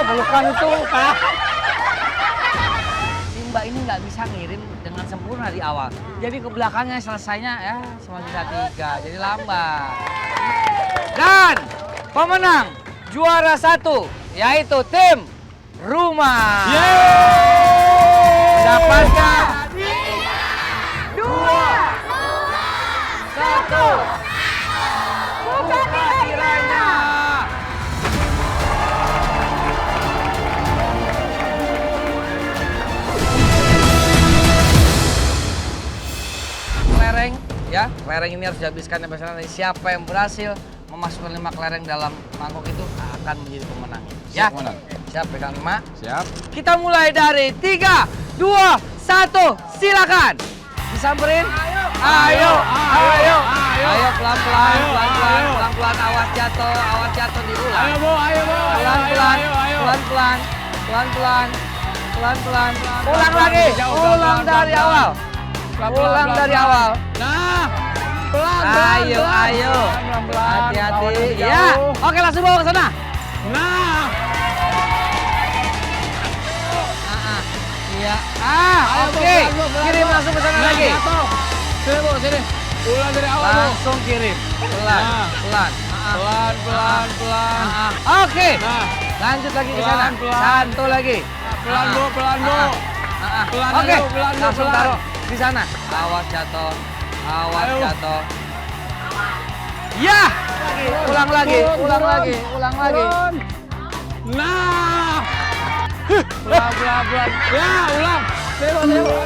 pelukan itu, Kak. Si Mbak ini nggak bisa ngirim dengan sempurna di awal. Jadi ke belakangnya selesainya ya cuma bisa 3, jadi lambat. Dan pemenang juara 1 yaitu tim rumah. Dapatkan 2, 1. Buka tirainya. Kelereng ya, kelereng ini harus dihabiskan sampai selesai. Siapa yang berhasil memasukkan 5 kelereng dalam mangkok itu akan menjadi pemenang. Ya, siap pegang 5. Siap. Kita mulai dari 3, 2, 1, silakan. Disamperin. Ayo, pelan-pelan, awas jatuh diulang. Ayo, Bu, ayo, Bu. Pelan-pelan. Ulang lagi, ulang dari awal. Ulang dari awal. Nah, pelan. Ayo. Hati-hati. Ya, oke langsung bawa ke sana. Nah. Iya. Ayo, Bu, Oke. pelan. Kirim langsung ke sana lagi. Jatuh. Sini, Bu, sini. Ulang dari awal, Bu. Langsung kirim. Pelan. Pelan. Oke. Nah, Lanjut lagi ke sana. Pelan. Satu lagi. pelan, Bu, pelan, Bu. Pelan Oke. dulu, pelan, Bu, Langsung pelan. taruh di sana. Awas jatuh. Ayo. Ya. Ulang lagi. Turun. Nah. Pelan. Ya, ulang. Sini, Bu.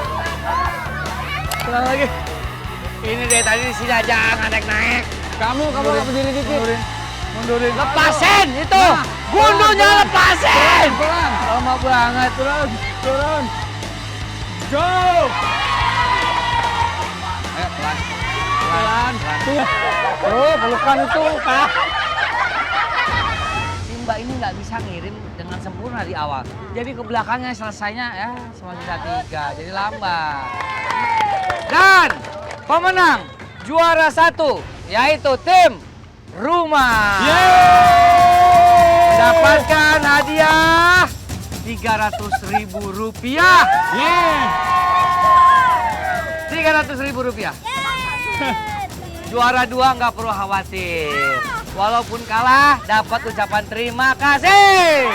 Ulang lagi. Ini dari tadi di sini aja naik. Kamu berdiri dikit. Mundurin. Lepasin itu. Nah, Gundunya lepasin. Pelan. Lama banget. Turun. Go. Ayo pelan. Oh, pelukan itu, Kak. Si Mbak ini nggak bisa ngirim dengan sempurna di awal. Jadi ke belakangnya selesainya ya cuma bisa 3, jadi lambat. Dan pemenang juara 1 yaitu tim rumah. Dapatkan hadiah Rp300.000. 300.000 rupiah. Juara 2 nggak perlu khawatir. Walaupun kalah, dapat ucapan terima kasih.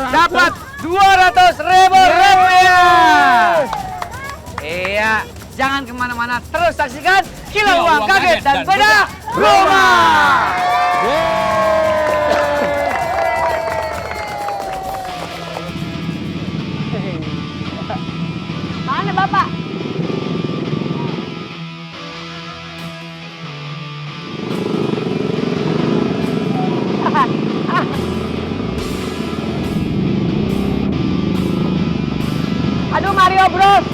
Dapat 200.000 rupiah. Iya, jangan kemana-mana. Terus saksikan Kilau Uang Kaget dan Bedah Rumah. Mana Bapak? Aduh Mario Bros.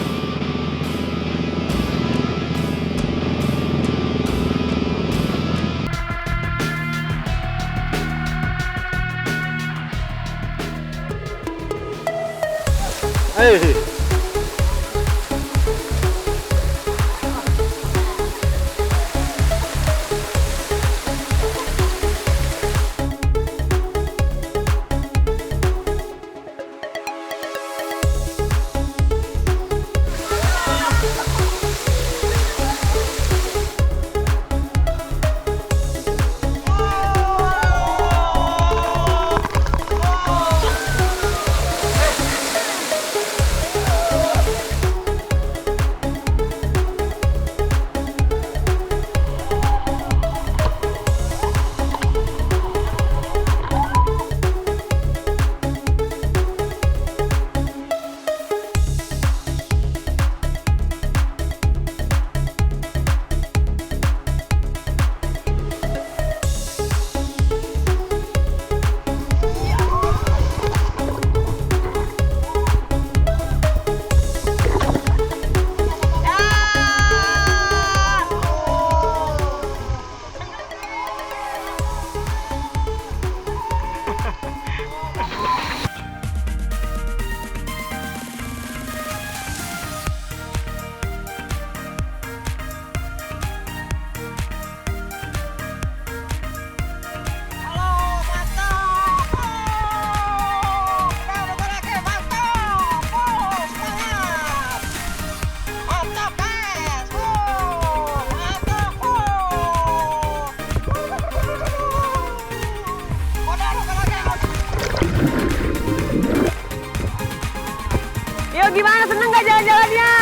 gimana? Seneng gak jalan-jalannya?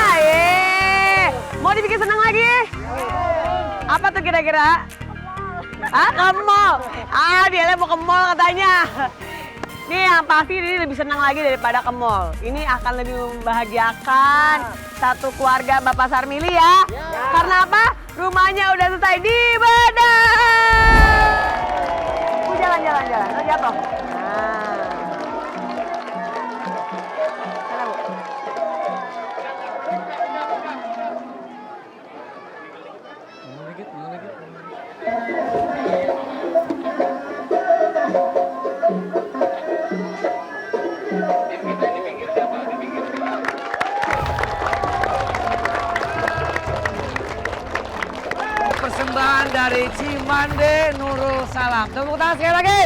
Mau dibikin seneng lagi? Apa tuh kira-kira? Ah, ke mall. Dia mau ke mall katanya. Nih yang pasti ini lebih senang lagi daripada ke mall. Ini akan lebih membahagiakan satu keluarga Bapak Sarmili ya. Karena apa? Rumahnya udah selesai dibedah. Jalan. Oh, jatuh. Nah. Sana, Bu. Persembahan dari Cimande Nurul Salam. Tepuk tangan sekali lagi.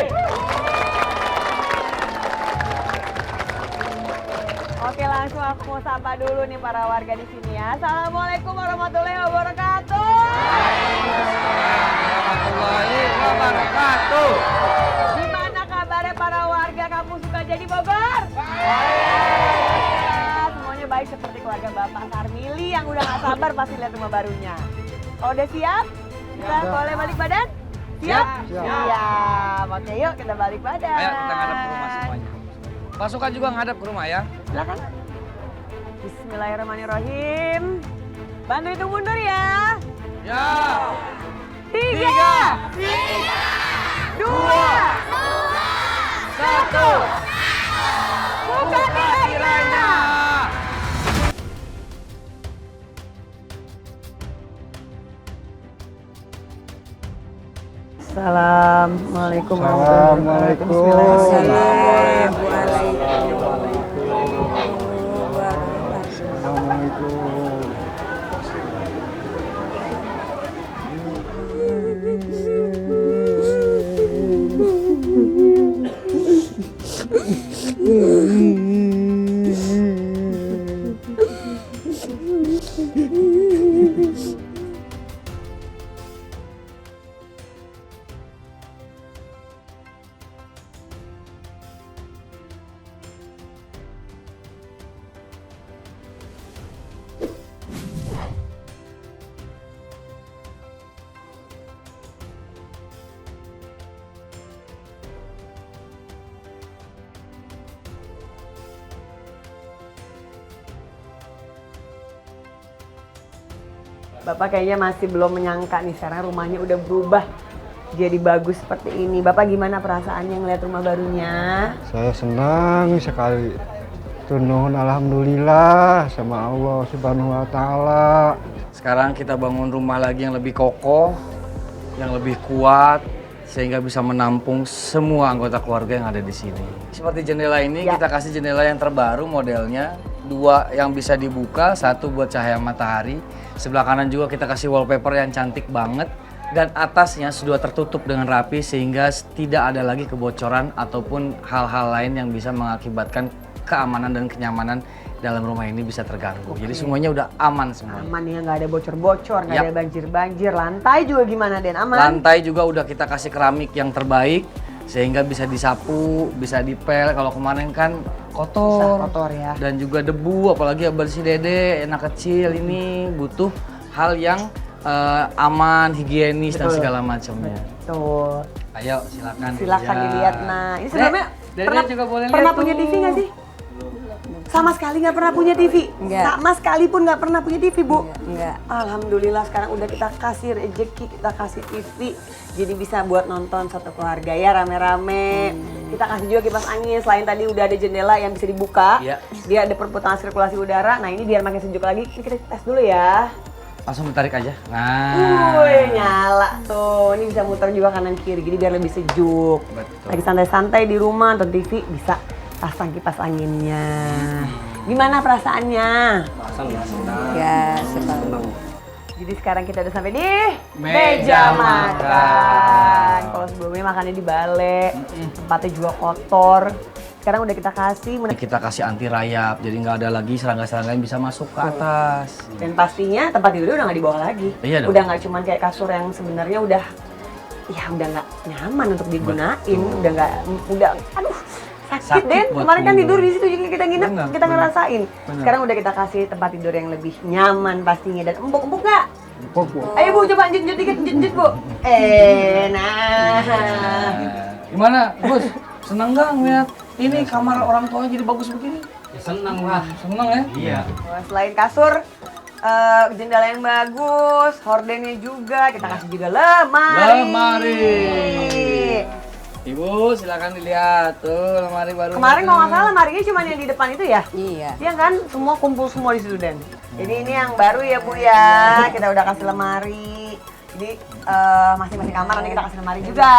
Oke, langsung aku mau sapa dulu nih para warga di sini ya. Assalamualaikum warahmatullahi wabarakatuh. Warahmatullahi wabarakatuh. Gimana kabarnya para warga Kampung Sukajadi Bogor? Semuanya baik seperti keluarga Bapak Sarmili yang udah gak sabar pasti lihat rumah barunya. Kalau udah siap, kita boleh balik badan? Siap? Siap. Oke, yuk kita balik badan. Ayo kita ngadap ke rumah semuanya. Pasukan juga ngadap ke rumah ya. Silakan. Bismillahirrahmanirrahim. Bantu hitung mundur ya. Ya. 3, 2, 1. Buka tirainya. Assalamualaikum warahmatullahi wabarakatuh. Bapak kayaknya masih belum menyangka nih sekarang rumahnya udah berubah jadi bagus seperti ini. Bapak gimana perasaannya ngeliat rumah barunya? Saya senang sekali. Nuhun alhamdulillah sama Allah Subhanahu wa taala. Sekarang kita bangun rumah lagi yang lebih kokoh, yang lebih kuat, sehingga bisa menampung semua anggota keluarga yang ada di sini. Seperti jendela ini, kita kasih jendela yang terbaru modelnya. 2 yang bisa dibuka, 1 buat cahaya matahari. Sebelah kanan juga kita kasih wallpaper yang cantik banget. Dan atasnya sudah tertutup dengan rapi sehingga tidak ada lagi kebocoran ataupun hal-hal lain yang bisa mengakibatkan keamanan dan kenyamanan dalam rumah ini bisa terganggu. Jadi semuanya udah aman semua. Aman ya, nggak ada bocor-bocor, nggak ada banjir-banjir. Lantai juga gimana, Den? Aman? Lantai juga udah kita kasih keramik yang terbaik sehingga bisa disapu, bisa dipel. Kalau kemarin kan kotor ya. Dan juga debu, apalagi bersih dede, anak kecil ini butuh hal yang aman, higienis dan segala macamnya. Tuh. Ayo silakan. Silakan ya. dilihat. Nah, ini sebelumnya Dede juga boleh pernah lihat punya tuh. TV nggak sih? Sama sekali nggak pernah punya TV? Enggak. Sama sekali pun nggak pernah punya TV, Bu? Enggak. Alhamdulillah sekarang udah kita kasih rezeki, kita kasih TV. Jadi bisa buat nonton satu keluarga ya rame-rame. Kita kasih juga kipas angin, selain tadi udah ada jendela yang bisa dibuka. Iya. Dia ada perputaran sirkulasi udara. Nah ini biar makin sejuk lagi, ini kita tes dulu ya. Langsung ditarik aja. Nah. Wih, nyala tuh. Ini bisa muter juga kanan kiri, jadi biar lebih sejuk. Betul. Lagi santai-santai di rumah nonton TV, bisa pasang kipas anginnya. Gimana perasaannya? Ya, senang. Jadi sekarang kita udah sampai di Meja makan. Kalau sebelumnya makannya di balai, tempatnya juga kotor. Sekarang udah kita kasih. Kita kasih anti rayap, jadi nggak ada lagi serangga-serangga yang bisa masuk ke atas. Dan pastinya tempat tidur udah nggak di bawah lagi. Iya dong. Udah nggak cuman kayak kasur yang sebenarnya udah nggak nyaman untuk digunain. Betul. Udah nggak, aduh Sakit, Den. buat Kemarin kan punggung. tidur di situ juga kita nginep, Benar, kita benar. ngerasain. Benar. Sekarang udah kita kasih tempat tidur yang lebih nyaman pastinya dan empuk-empuk nggak? Empuk, Bu. Ayo Bu, coba njut dikit, njut Bu. Nah. Gimana, Gus? Seneng nggak ngeliat ini kamar orang tuanya jadi bagus begini? Ya senang lah. Seneng ya? Iya. Wah, selain kasur, jendela yang bagus, hordennya juga, kita kasih juga lemari. Lemari. Ibu, silakan dilihat tuh lemari baru. Kemarin kalau nggak salah lemarinya cuma yang di depan itu ya? Iya. Iya kan, semua kumpul semua di situ Den. Jadi ini yang baru ya Bu ya, kita udah kasih lemari. Jadi masing-masing kamar nanti kita kasih lemari juga.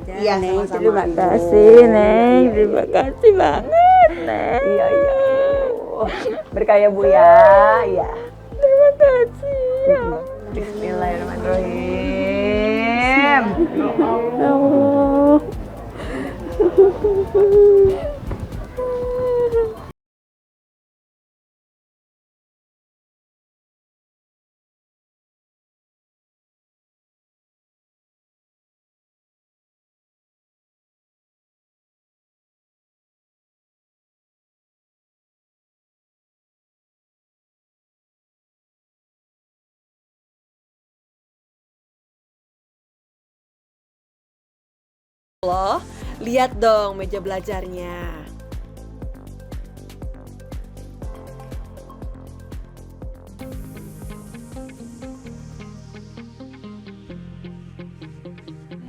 Iya, Neng, sama-sama. terima kasih, Neng. Terima kasih banget, Neng. Iya, iya. Berkah ya Bu ya. Iya. Terima kasih. Bismillahirrahmanirrahim. Ya Allah. Loh, lihat dong meja belajarnya.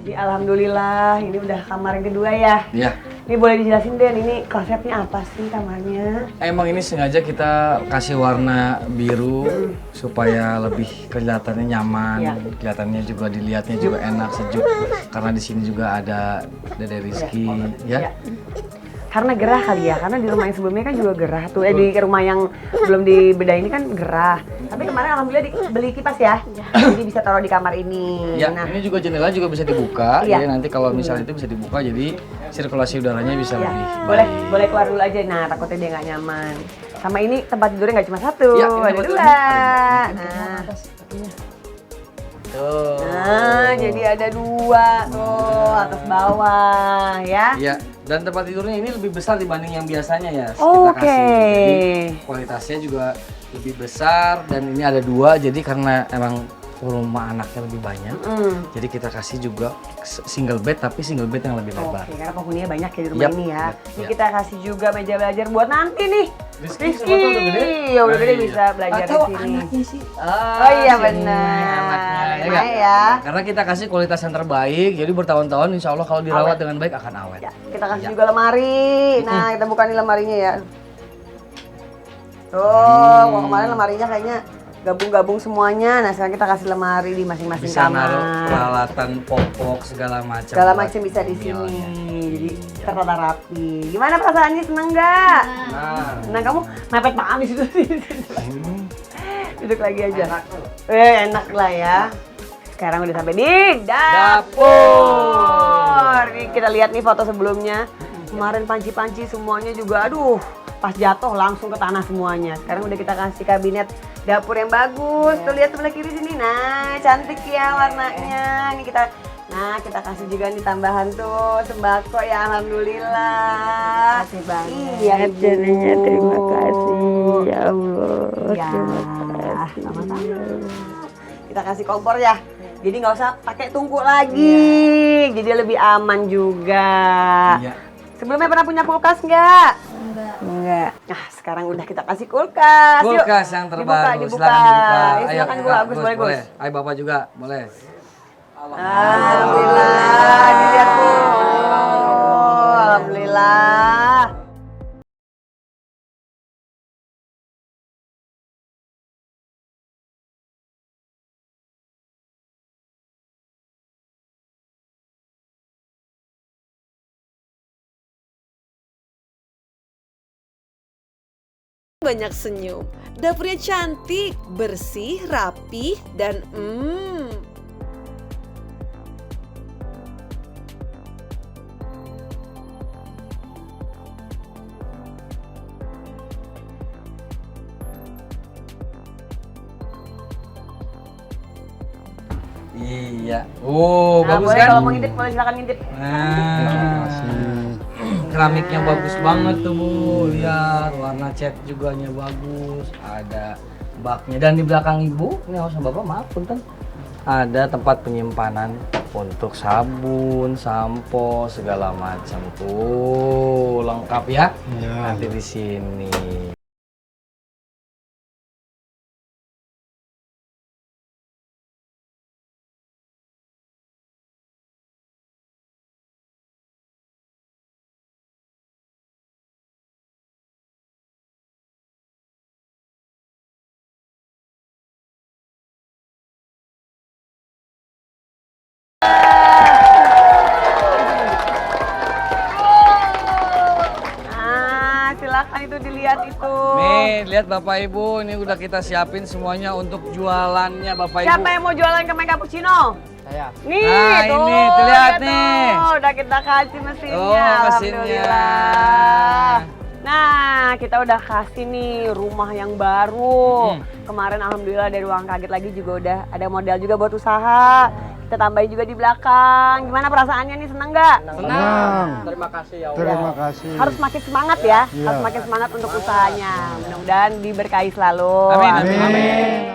Jadi alhamdulillah ini udah kamar yang kedua ya. Iya. Ini boleh dijelasin Den, ini konsepnya apa sih kamarnya? Emang ini sengaja kita kasih warna biru supaya lebih kelihatannya nyaman, Iya. kelihatannya juga dilihatnya juga enak, sejuk. Karena di sini juga ada Dede Rizky, ya. Iya. Karena gerah kali ya, karena di rumah yang sebelumnya kan juga gerah tuh. Di rumah yang belum dibedah ini kan gerah. Tapi kemarin alhamdulillah beli kipas ya, jadi bisa taruh di kamar ini. Ya, Nah, ini juga jendela juga bisa dibuka. Iya. Jadi nanti kalau misalnya itu bisa dibuka, jadi sirkulasi udaranya bisa ya, lebih boleh baik. boleh keluar dulu aja. Nah, takutnya dia nggak nyaman. Sama ini tempat tidurnya nggak cuma satu, Ya, ini ada tempat dua. tidurnya. Nah, Tuh. nah, jadi ada dua tuh atas bawah ya. Iya, dan tempat tidurnya ini lebih besar dibanding yang biasanya ya. Oke. Jadi kualitasnya juga lebih besar dan ini ada dua. Jadi karena emang rumah anaknya lebih banyak, jadi kita kasih juga single bed tapi single bed yang lebih lebar. Oke, karena penghuninya banyak ya di rumah Yap, ini ya. yap, Ini yap. kita kasih juga meja belajar buat nanti nih. Rizky, siapa tahu udah gede? Ya udah gede Nah, bisa belajar Atau di sini. anaknya sih. Oh iya si benar. anaknya, ya Emang nggak? ya. Karena kita kasih kualitas yang terbaik, jadi bertahun-tahun insya Allah kalau dirawat dengan baik akan awet. Ya, kita kasih Ya. juga lemari. Nah, kita buka nih lemarinya ya. Tuh, kalau kemarin lemarinya kayaknya gabung-gabung semuanya. Nah, sekarang kita kasih lemari di masing-masing Bisa kamar. naruh peralatan popok segala macam. Segala buat macam bisa di sini. mealnya. Jadi tertata rapi. Gimana perasaannya, seneng nggak? Nah, Nah, kamu mepet banget di situ sih. Duduk lagi aja. enak tuh. Enak lah ya. Sekarang udah sampai di dapur. Nih kita lihat nih foto sebelumnya. Kemarin panci-panci semuanya juga aduh, pas jatuh langsung ke tanah semuanya. Sekarang udah kita kasih kabinet dapur yang bagus. Tuh lihat sebelah kiri sini. Nah, cantik ya warnanya. Ini kita kasih juga nih tambahan tuh sembako ya alhamdulillah. Terima kasih banget. Iya, Jadinya Ibu. terima kasih, ya Allah. Ya, Terima kasih. sama-sama. Kita kasih kompor ya. Jadi nggak usah pakai tungku lagi. Jadi lebih aman juga. Iya. Sebelumnya pernah punya kulkas nggak? Enggak. Nah, sekarang udah kita kasih kulkas. Yuk, Kulkas yang terbaru, dibuka. silakan dibuka. Ayo, silakan Kak, gua, Agus, boleh, Gus. boleh. Ayo Bapak juga, boleh. Alhamdulillah, dilihat Bu. Alhamdulillah. Banyak senyum. Dapurnya cantik, bersih, rapi, dan Iya. Oh, Nah, bagus boleh kan? kalau mau ngintip, boleh silakan ngintip. Nah, keramiknya bagus banget tuh Bu. Lihat warna cat juga bagus. Ada baknya dan di belakang Ibu, ini harus Bapak maaf punten. Ada tempat penyimpanan untuk sabun, sampo, segala macam tuh lengkap ya. Iya. Nanti di sini. Silakan itu dilihat itu. Nih, lihat Bapak Ibu, ini udah kita siapin semuanya untuk jualannya Bapak Ibu. Siapa yang mau jualan kemen cappuccino? Saya. Nih, Nah, tuh, ini, tuh, lihat tuh. nih. Udah kita kasih mesinnya, Oh, mesinnya. alhamdulillah. Nah, kita udah kasih nih rumah yang baru. Kemarin alhamdulillah dari Ruang Kaget lagi juga udah ada modal juga buat usaha. Kita tambahin juga di belakang. Gimana perasaannya nih, seneng nggak? Senang. Terima kasih ya Allah. Terima kasih. Harus makin semangat ya, Iya. harus makin semangat untuk usahanya. Mudah-mudahan diberkahi selalu. Amin, Amin.